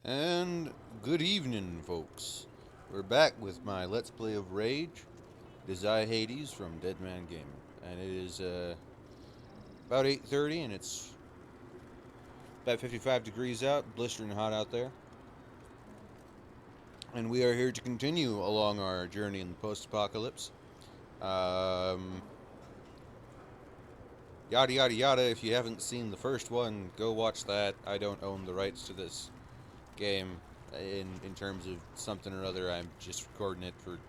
And good evening, folks. We're back with my Let's Play of Rage. It is I, Hades, from Dead Man Gaming. And it is about 8:30, and it's about 55 degrees out, blistering hot out there. And we are here to continue along our journey in the post-apocalypse. Yada yada yada, if you haven't seen the first one, go watch that. I don't own the rights to this game in terms of something or other. I'm just recording it for...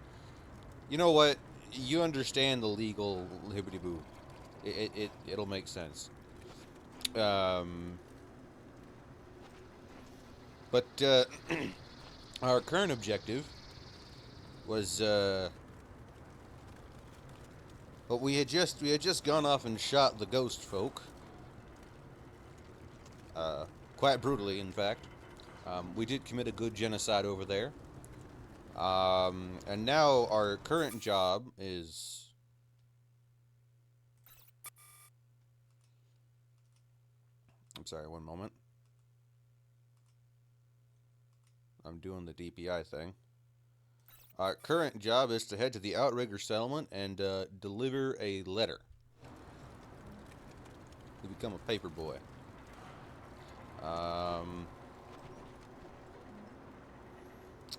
You know what? You understand the legal hibbity-boo. It'll make sense. But our current objective was... But we had just gone off and shot the ghost folk. Quite brutally, in fact. We did commit a good genocide over there. And now our current job is... I'm sorry, one moment. I'm doing the DPI thing. Our current job is to head to the Outrigger settlement and deliver a letter. To become a paper boy.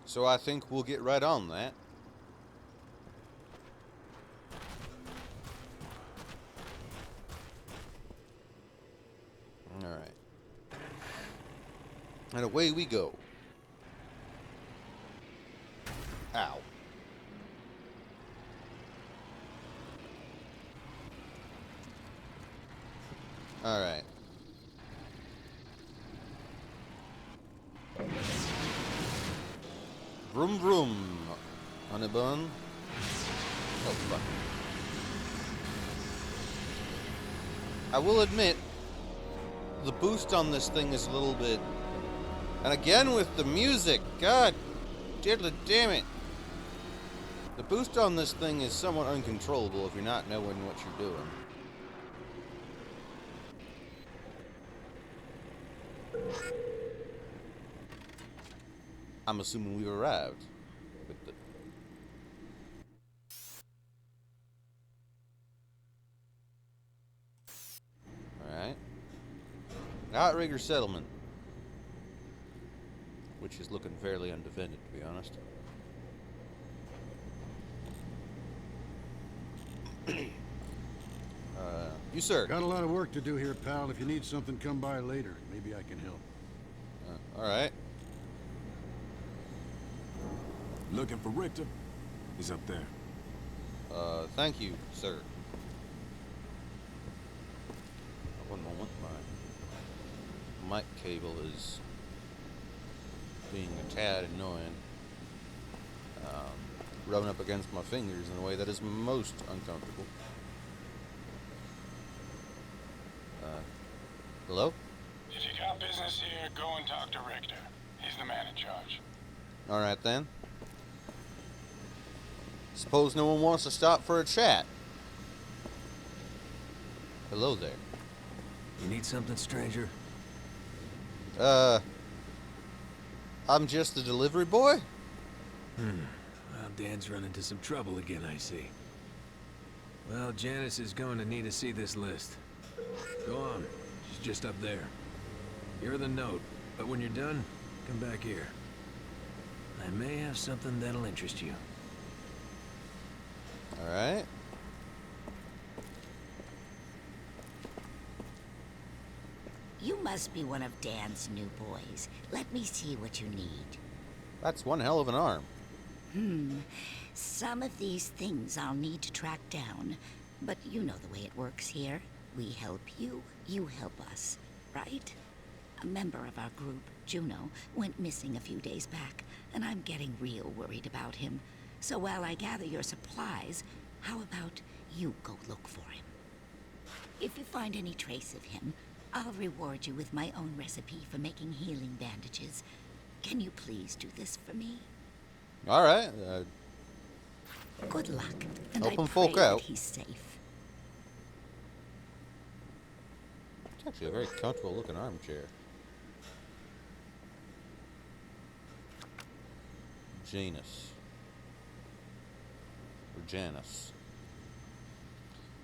So I think we'll get right on that. Alright. And away we go. Ow. Alright. Vroom vroom, honey bun. Oh, fuck. I will admit, the boost on this thing is a little bit... And again with the music, god diddly damn it. The boost on this thing is somewhat uncontrollable if you're not knowing what you're doing. I'm assuming we've arrived. With the... Alright. Outrigger settlement. Which is looking fairly undefended, to be honest. You sir. Got a lot of work to do here, pal. If you need something, come by later. Maybe I can help. Alright. Looking for Richter? He's up there. Thank you, sir. One moment, my mic cable is being a tad annoying. Rubbing up against my fingers in a way that is most uncomfortable. Hello? If you got business here, go and talk to Richter. He's the man in charge. Alright then. Suppose no one wants to stop for a chat. Hello there. You need something, stranger? I'm just the delivery boy? Well, Dan's run into some trouble again, I see. Well, Janice is going to need to see this list. Go on. She's just up there. Give her the note, but when you're done, come back here. I may have something that'll interest you. Alright. You must be one of Dan's new boys. Let me see what you need. That's one hell of an arm. Some of these things I'll need to track down. But you know the way it works here. We help you, you help us, right? A member of our group, Juno, went missing a few days back, and I'm getting real worried about him. So while I gather your supplies, how about you go look for him? If you find any trace of him, I'll reward you with my own recipe for making healing bandages. Can you please do this for me? Alright. Good luck, and Help I him pray folk that out. he's safe. It's actually a very comfortable looking armchair. Janus. Or Janus.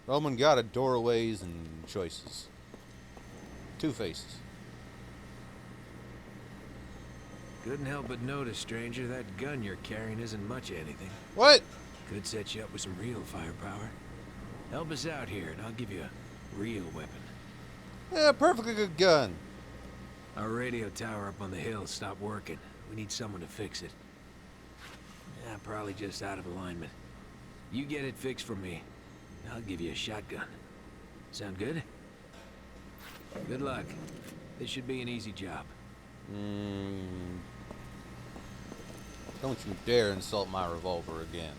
Roman god of doorways and choices. Two faces. Couldn't help but notice, stranger, that gun you're carrying isn't much of anything. What? Could set you up with some real firepower. Help us out here, and I'll give you a real weapon. Yeah, perfectly good gun. Our radio tower up on the hill stopped working. We need someone to fix it. Yeah, probably just out of alignment. You get it fixed for me. I'll give you a shotgun. Sound good? Good luck. This should be an easy job. Don't you dare insult my revolver again.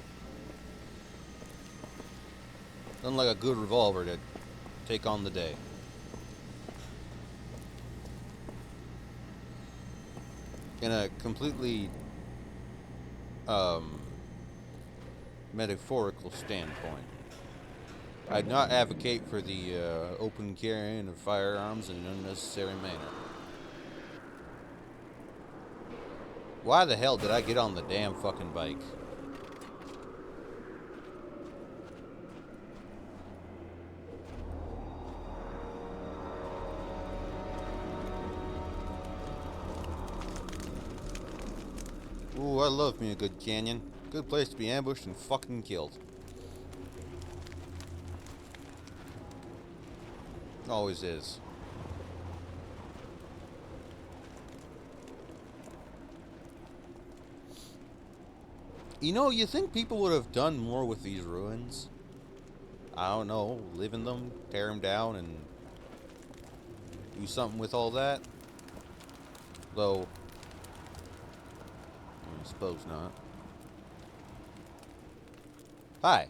Doesn't like a good revolver to take on the day. In a completely metaphorical standpoint, I'd not advocate for the open carrying of firearms in an unnecessary manner. Why the hell did I get on the damn fucking bike? Ooh, I love me a good canyon. Good place to be ambushed and fucking killed. Always is. You know, you think people would have done more with these ruins? I don't know, live in them, tear them down, and do something with all that? Though, I suppose not. Hi.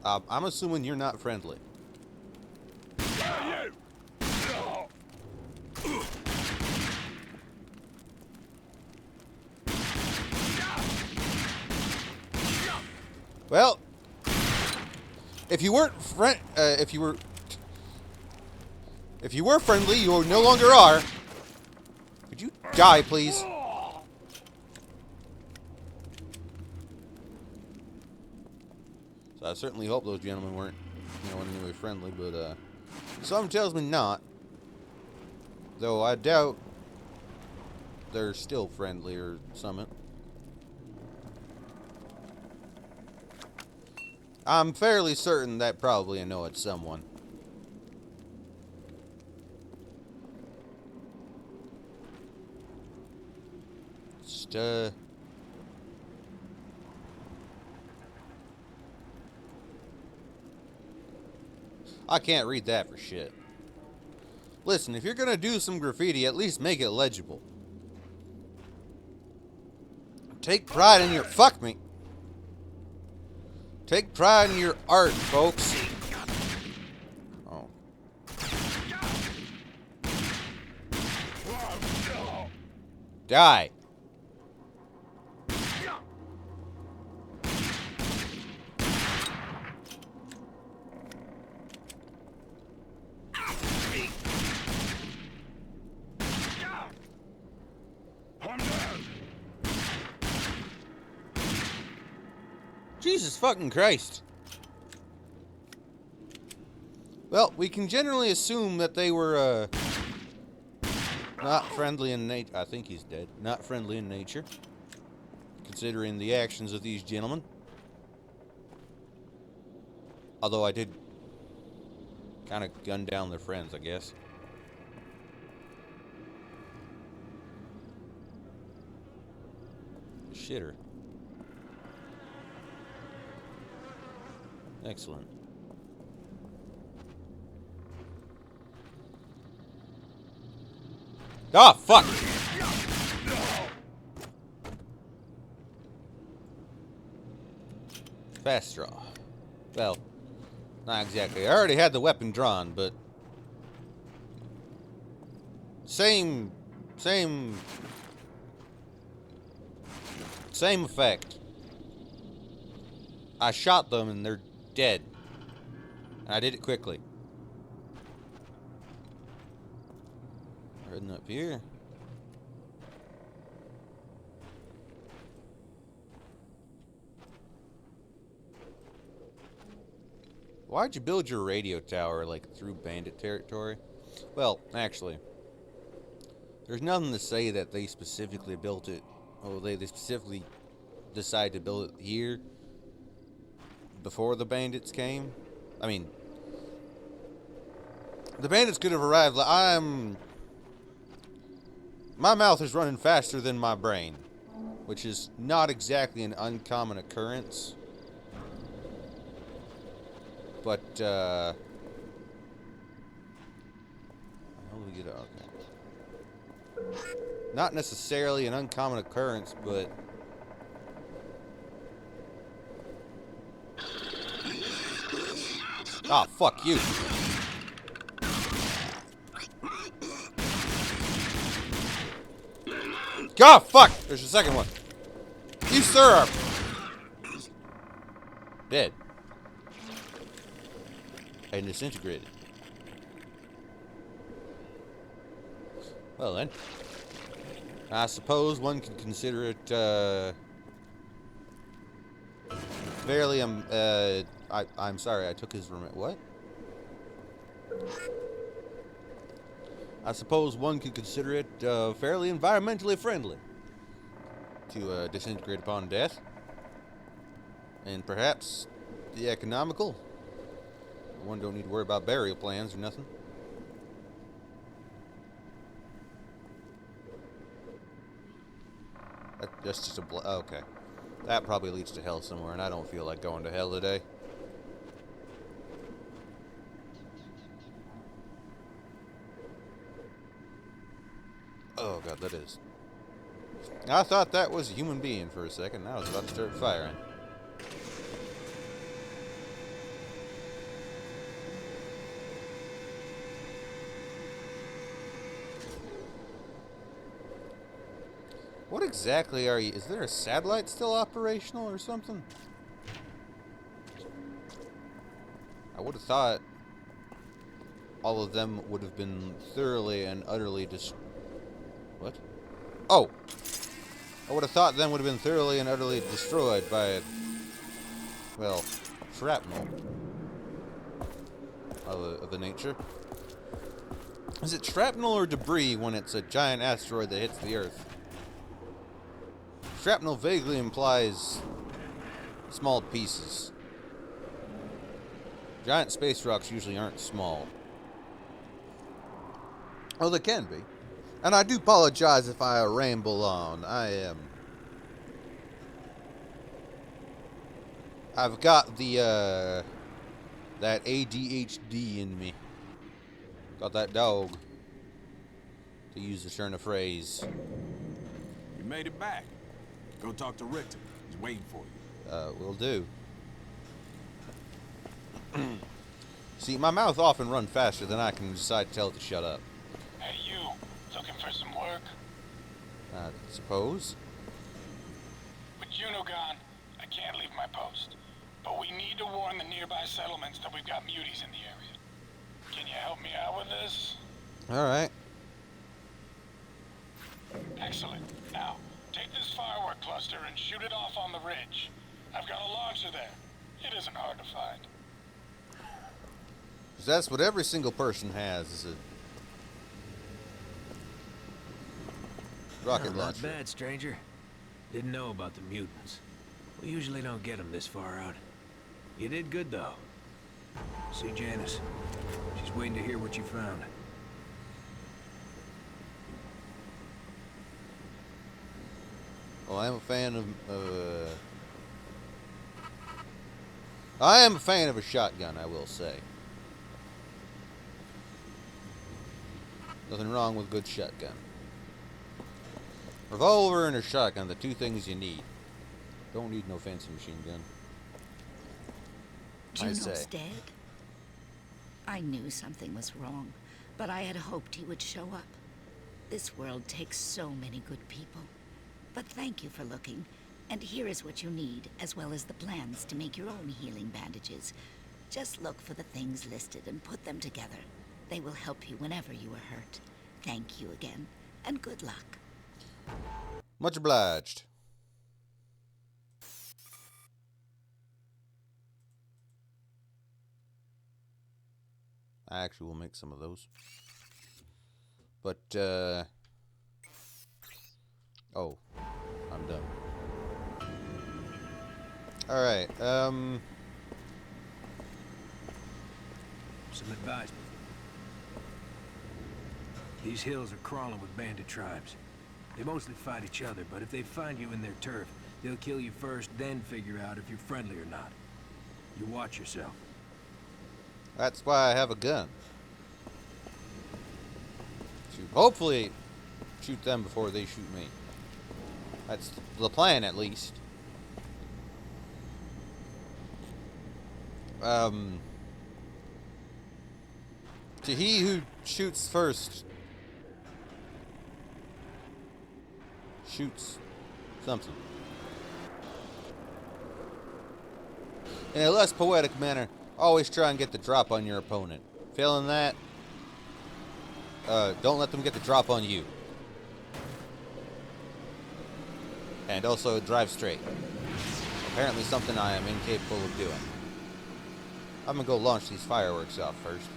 I'm assuming you're not friendly. Well, if you weren't if you were friendly, you no longer are. Could you die, please? So I certainly hope those gentlemen weren't, in any way friendly, but something tells me not. Though I doubt they're still friendly or something. I'm fairly certain that probably annoyed someone. Just, I can't read that for shit. Listen, if you're gonna do some graffiti, at least make it legible. Take pride in your... Fuck me! Take pride in your art, folks. Oh. Die. Jesus fucking Christ. Well, we can generally assume that they were, not friendly in nature. I think he's dead. Not friendly in nature. Considering the actions of these gentlemen. Although I did kind of gun down their friends, I guess. Shitter. Excellent. Ah, fuck! Fast draw. Well, not exactly. I already had the weapon drawn, but... Same effect. I shot them and they're dead. And I did it quickly. Heading up here. Why'd you build your radio tower, like, through bandit territory? Well, actually, there's nothing to say that they specifically built it. Oh, they specifically decided to build it here before the bandits came. I mean, the bandits could have arrived. My mouth is running faster than my brain, which is not exactly an uncommon occurrence. But, how do we get out? Okay. Not necessarily an uncommon occurrence, but... Ah, fuck you. God, fuck! There's a second one. You, sir, are... dead. And disintegrated. Well then, I suppose one could consider it fairly. I'm sorry, I took his remote. What? I suppose one could consider it fairly environmentally friendly to disintegrate upon death, and perhaps the economical. One don't need to worry about burial plans or nothing. That's just a okay. That probably leads to hell somewhere, and I don't feel like going to hell today. Oh god, that is. I thought that was a human being for a second. I was about to start firing. What exactly are you? Is there a satellite still operational or something? I would have thought all of them would have been thoroughly and utterly What? Oh! I would have thought them would have been thoroughly and utterly destroyed by, well, shrapnel of the nature. Is it shrapnel or debris when it's a giant asteroid that hits the Earth? Shrapnel vaguely implies small pieces. Giant space rocks usually aren't small. Oh, they can be. And I do apologize if I ramble on. I've got the, that ADHD in me. Got that dog, to use the turn of phrase. You made it back. Go talk to Richter. He's waiting for you. Will do. See, my mouth often runs faster than I can decide to tell it to shut up. Hey, you. Looking for some work? I suppose. With Juno gone, I can't leave my post. But we need to warn the nearby settlements that we've got muties in the area. Can you help me out with this? Alright. Excellent. Now, take this firework cluster and shoot it off on the ridge. I've got a launcher there. It isn't hard to find. 'Cause that's what every single person has, is a rocket launcher. Not bad, stranger. Didn't know about the mutants. We usually don't get them this far out. You did good, though. See Janice. She's waiting to hear what you found. Well, I am a fan of, I am a fan of a shotgun, I will say. Nothing wrong with a good shotgun. Revolver and a shotgun, the two things you need. Don't need no fancy machine gun. Juno's dead? I knew something was wrong, but I had hoped he would show up. This world takes so many good people. But thank you for looking, and here is what you need, as well as the plans to make your own healing bandages. Just look for the things listed and put them together. They will help you whenever you are hurt. Thank you again, and good luck. Much obliged. I actually will make some of those. But, oh, I'm done. Alright, Some advisement. These hills are crawling with bandit tribes. They mostly fight each other, but if they find you in their turf, they'll kill you first, then figure out if you're friendly or not. You watch yourself. That's why I have a gun. To hopefully shoot them before they shoot me. That's the plan, at least. To he who shoots first shoots something. In a less poetic manner, always try and get the drop on your opponent. Failing that, don't let them get the drop on you. And also drive straight. Apparently something I am incapable of doing. I'm gonna go launch these fireworks off first.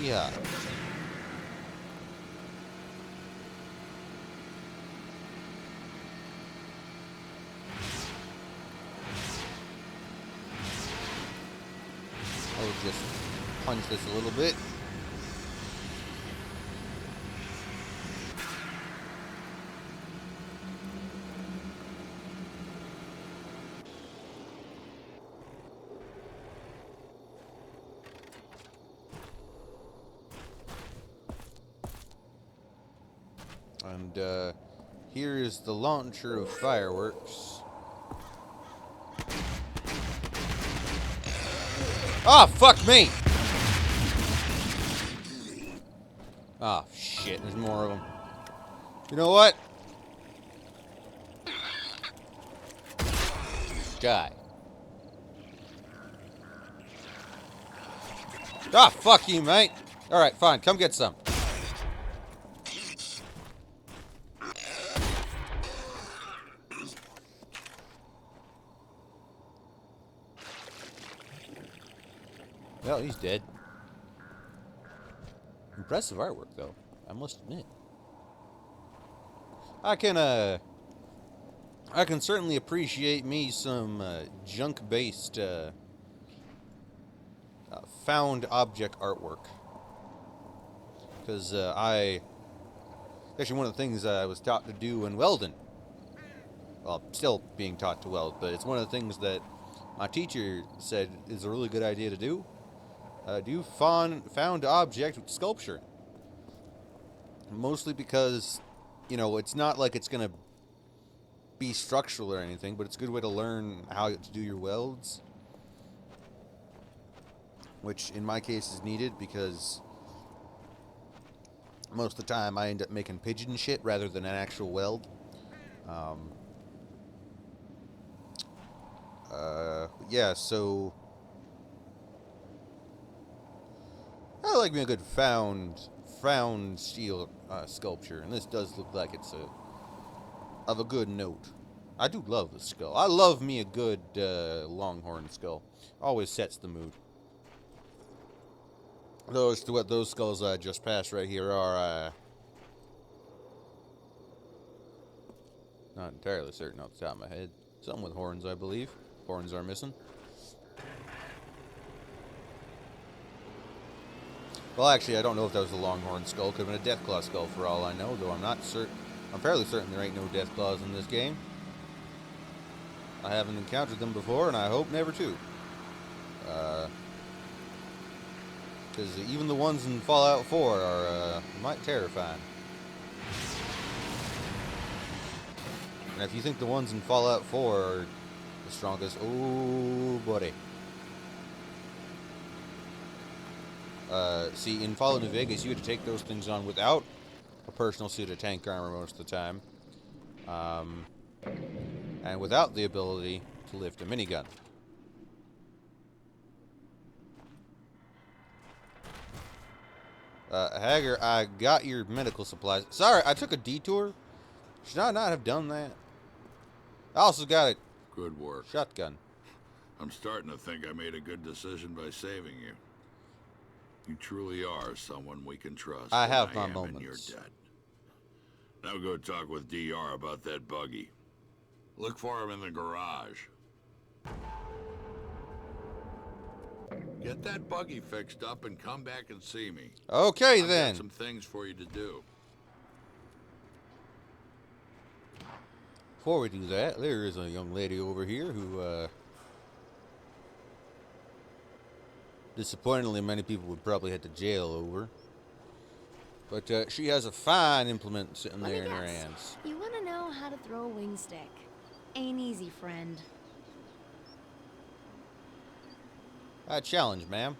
Yeah. I'll just punch this a little bit. And here is the launcher of fireworks. Ah, fuck me! Ah, shit, there's more of them. You know what? Die. Ah, fuck you, mate. Alright, fine, come get some. Well, he's dead. Impressive artwork, though, I must admit. I can certainly appreciate me some junk-based found object artwork. Because actually one of the things I was taught to do in welding. Well, I'm still being taught to weld, but it's one of the things that my teacher said is a really good idea to do. Do found object sculpture. Mostly because, you know, it's not like it's going to be structural or anything, but it's a good way to learn how to do your welds. Which, in my case, is needed because most of the time I end up making pigeon shit rather than an actual weld. Yeah, so I like me a good found steel sculpture, and this does look like it's of a good note. I do love the skull. I love me a good longhorn skull. Always sets the mood. Though as to what those skulls I just passed right here are, not entirely certain off the top of my head. Something with horns, I believe. Horns are missing. Well, actually, I don't know if that was a longhorn skull. Could have been a Deathclaw skull for all I know, though I'm not certain. I'm fairly certain there ain't no Deathclaws in this game. I haven't encountered them before, and I hope never to. Because even the ones in Fallout 4 are might terrifying. And if you think the ones in Fallout 4 are the strongest, oh, buddy. See, in Fallout New Vegas, you had to take those things on without a personal suit of tank armor most of the time. And without the ability to lift a minigun. Hager, I got your medical supplies. Sorry, I took a detour. Should I not have done that? I also got Good work. Shotgun. I'm starting to think I made a good decision by saving you. You truly are someone we can trust. I and have my am in moments. your debt. Now go talk with DR about that buggy. Look for him in the garage. Get that buggy fixed up and come back and see me. Okay, I've then. got some things for you to do. Before we do that, there is a young lady over here who, disappointingly, many people would probably head to jail over. But she has a fine implement sitting there in her hands. You want to know how to throw a wing stick? Ain't easy, friend. A challenge, ma'am.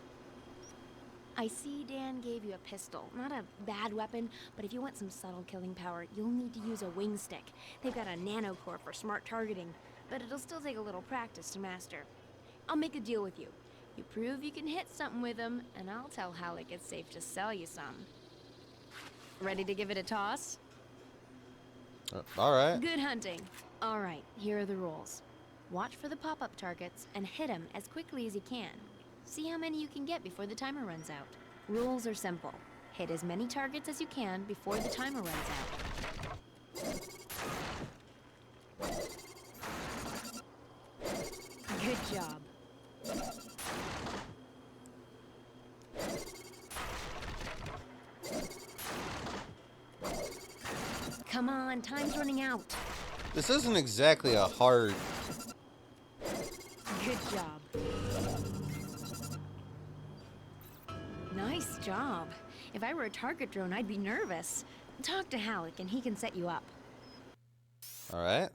I see Dan gave you a pistol. Not a bad weapon, but if you want some subtle killing power, you'll need to use a wing stick. They've got a nano core for smart targeting, but it'll still take a little practice to master. I'll make a deal with you. You prove you can hit something with them, and I'll tell Halleck it's safe to sell you some. Ready to give it a toss? All right. Good hunting. All right, here are the rules. Watch for the pop-up targets and hit them as quickly as you can. See how many you can get before the timer runs out. Rules are simple. Hit as many targets as you can before the timer runs out. Good job. Come on, time's running out. This isn't exactly a hard... Good job. Nice job. If I were a target drone, I'd be nervous. Talk to Halleck and he can set you up. All right.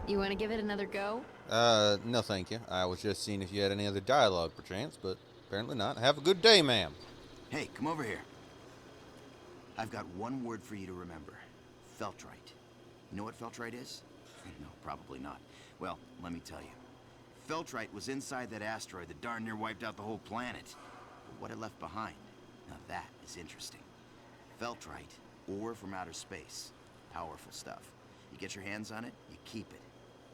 You want to give it another go? No thank you. I was just seeing if you had any other dialogue perchance, but apparently not. Have a good day, ma'am. Hey, come over here. I've got one word for you to remember. Feltrite. You know what Feltrite is? No, probably not. Well, let me tell you. Feltrite was inside that asteroid that darn near wiped out the whole planet. But what it left behind, now that is interesting. Feltrite, ore from outer space. Powerful stuff. You get your hands on it, you keep it.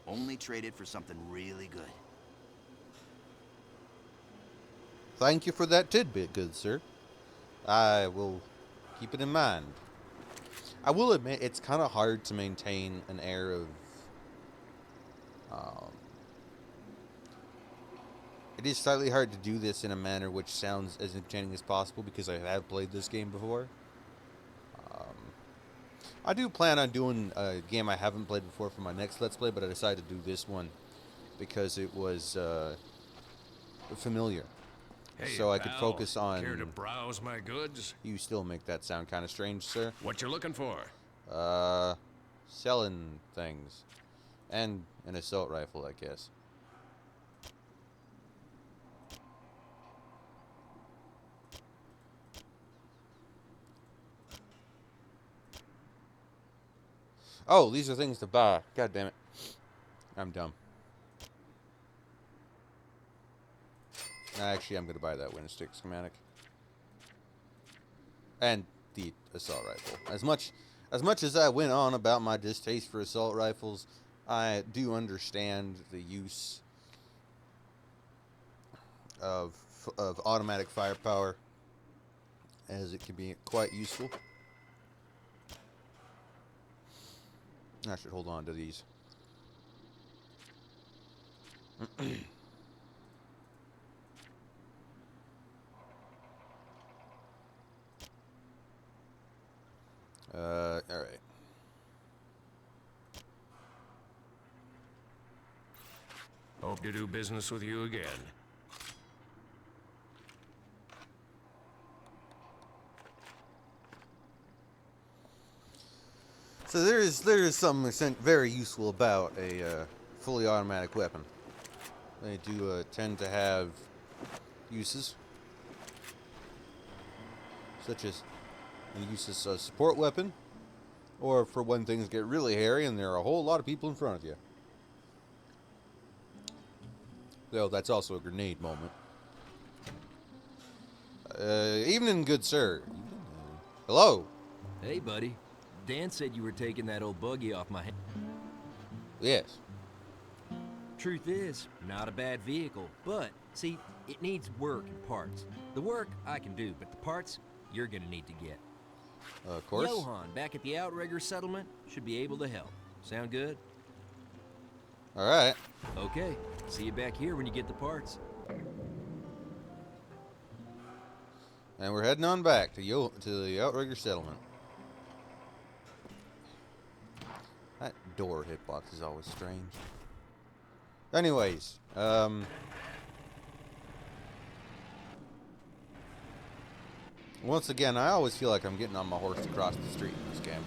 Only trade it for something really good. Thank you for that tidbit, good sir. I will keep it in mind. I will admit, it's kind of hard to maintain an air of... it is slightly hard to do this in a manner which sounds as entertaining as possible because I have played this game before. I do plan on doing a game I haven't played before for my next Let's Play, but I decided to do this one because it was familiar. Hey, so I could pal. focus on... Care to browse my goods? You still make that sound kind of strange, sir. What you looking for? Selling things. And an assault rifle, I guess. Oh, these are things to buy. God damn it. I'm dumb. Actually, I'm going to buy that wind stick schematic. And the assault rifle. As much as I went on about my distaste for assault rifles, I do understand the use of automatic firepower, as it can be quite useful. I should hold on to these. All right. Hope to do business with you again. So there is something very useful about a fully automatic weapon. They do tend to have uses, such as use as a support weapon, or for when things get really hairy and there are a whole lot of people in front of you. Though that's also a grenade moment. Evening, good sir. Hello. Hey, buddy. Dan said you were taking that old buggy off my hand. Yes. Truth is, not a bad vehicle, but, see, it needs work and parts. The work I can do, but the parts you're gonna need to get. Of course. Johan, back at the Outriggers settlement, should be able to help. Sound good? Alright. Okay. See you back here when you get the parts. And we're heading on back to the Outrigger settlement. That door hitbox is always strange. Anyways, once again, I always feel like I'm getting on my horse to cross the street in this game.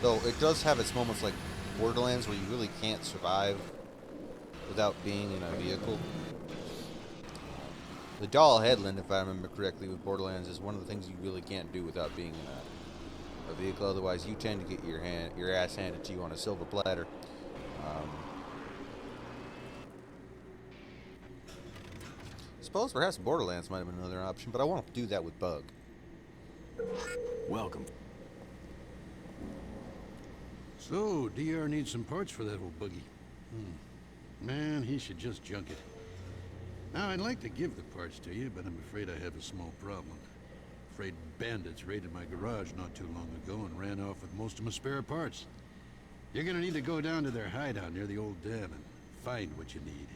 Though it does have its moments like Borderlands where you really can't survive without being in a vehicle. The Doll Headland, if I remember correctly, with Borderlands is one of the things you really can't do without being in a vehicle. Otherwise, you tend to get your ass handed to you on a silver platter. Suppose perhaps Borderlands might have been another option, but I won't do that with Bug. Welcome. So, DR needs some parts for that old buggy. Man, he should just junk it. Now, I'd like to give the parts to you, but I'm afraid I have a small problem. Afraid bandits raided my garage not too long ago and ran off with most of my spare parts. You're gonna need to go down to their hideout near the old dam and find what you need.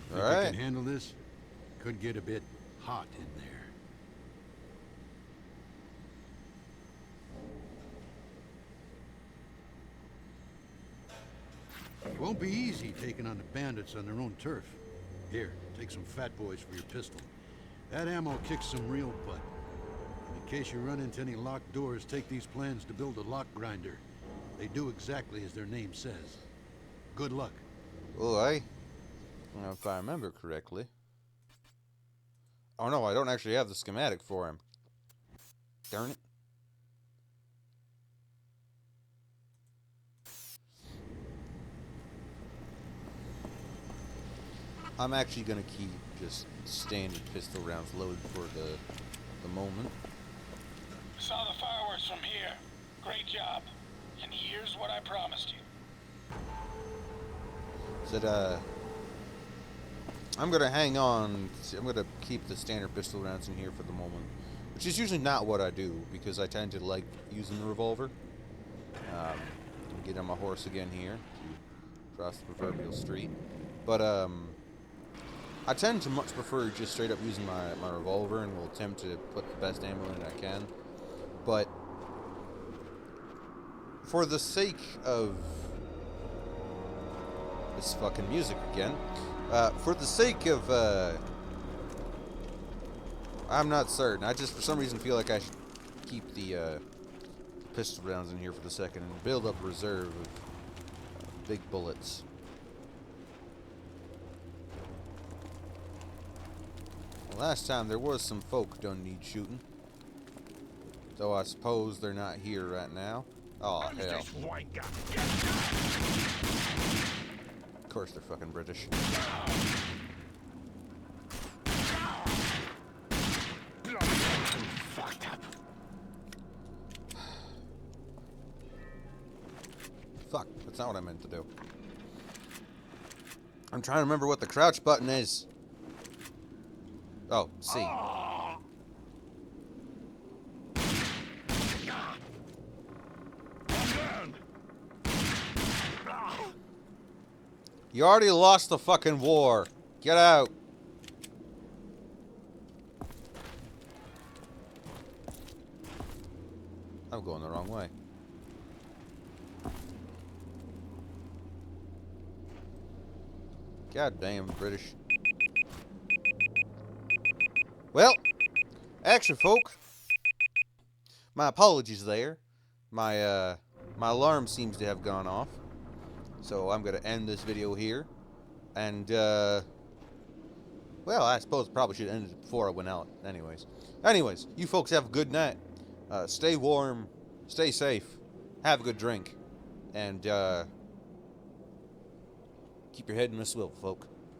Think All right. you can handle this? Could get a bit hot in there. It won't be easy taking on the bandits on their own turf. Here, take some fat boys for your pistol. That ammo kicks some real butt. And in case you run into any locked doors, take these plans to build a lock grinder. They do exactly as their name says. Good luck. Oh, if I remember correctly. Oh no, I don't actually have the schematic for him. Darn it. I'm actually gonna keep just standard pistol rounds loaded for the moment. Saw the fireworks from here. Great job. And here's what I promised you. Is that I'm gonna hang on. I'm gonna keep the standard pistol rounds in here for the moment, which is usually not what I do because I tend to like using the revolver. Get on my horse again here to cross the proverbial street, but I tend to much prefer just straight up using my revolver, and will attempt to put the best ammo in I can. But for the sake of this fucking music again, for the sake of I'm not certain. I just for some reason feel like I should keep the pistol rounds in here for the second and build up a reserve of big bullets. Last time there was some folk don't need shooting. Though I suppose they're not here right now. Oh, hell. Of course they're fucking British. Fuck, that's not what I meant to do. I'm trying to remember what the crouch button is. Oh, C. You already lost the fucking war. Get out. I'm going the wrong way. God damn British. Well, actually, folk, my apologies there. My alarm seems to have gone off. So I'm going to end this video here. And, well, I suppose I probably should have ended it before I went out. Anyways, you folks have a good night. Stay warm, stay safe, have a good drink, and keep your head in a swivel, folk.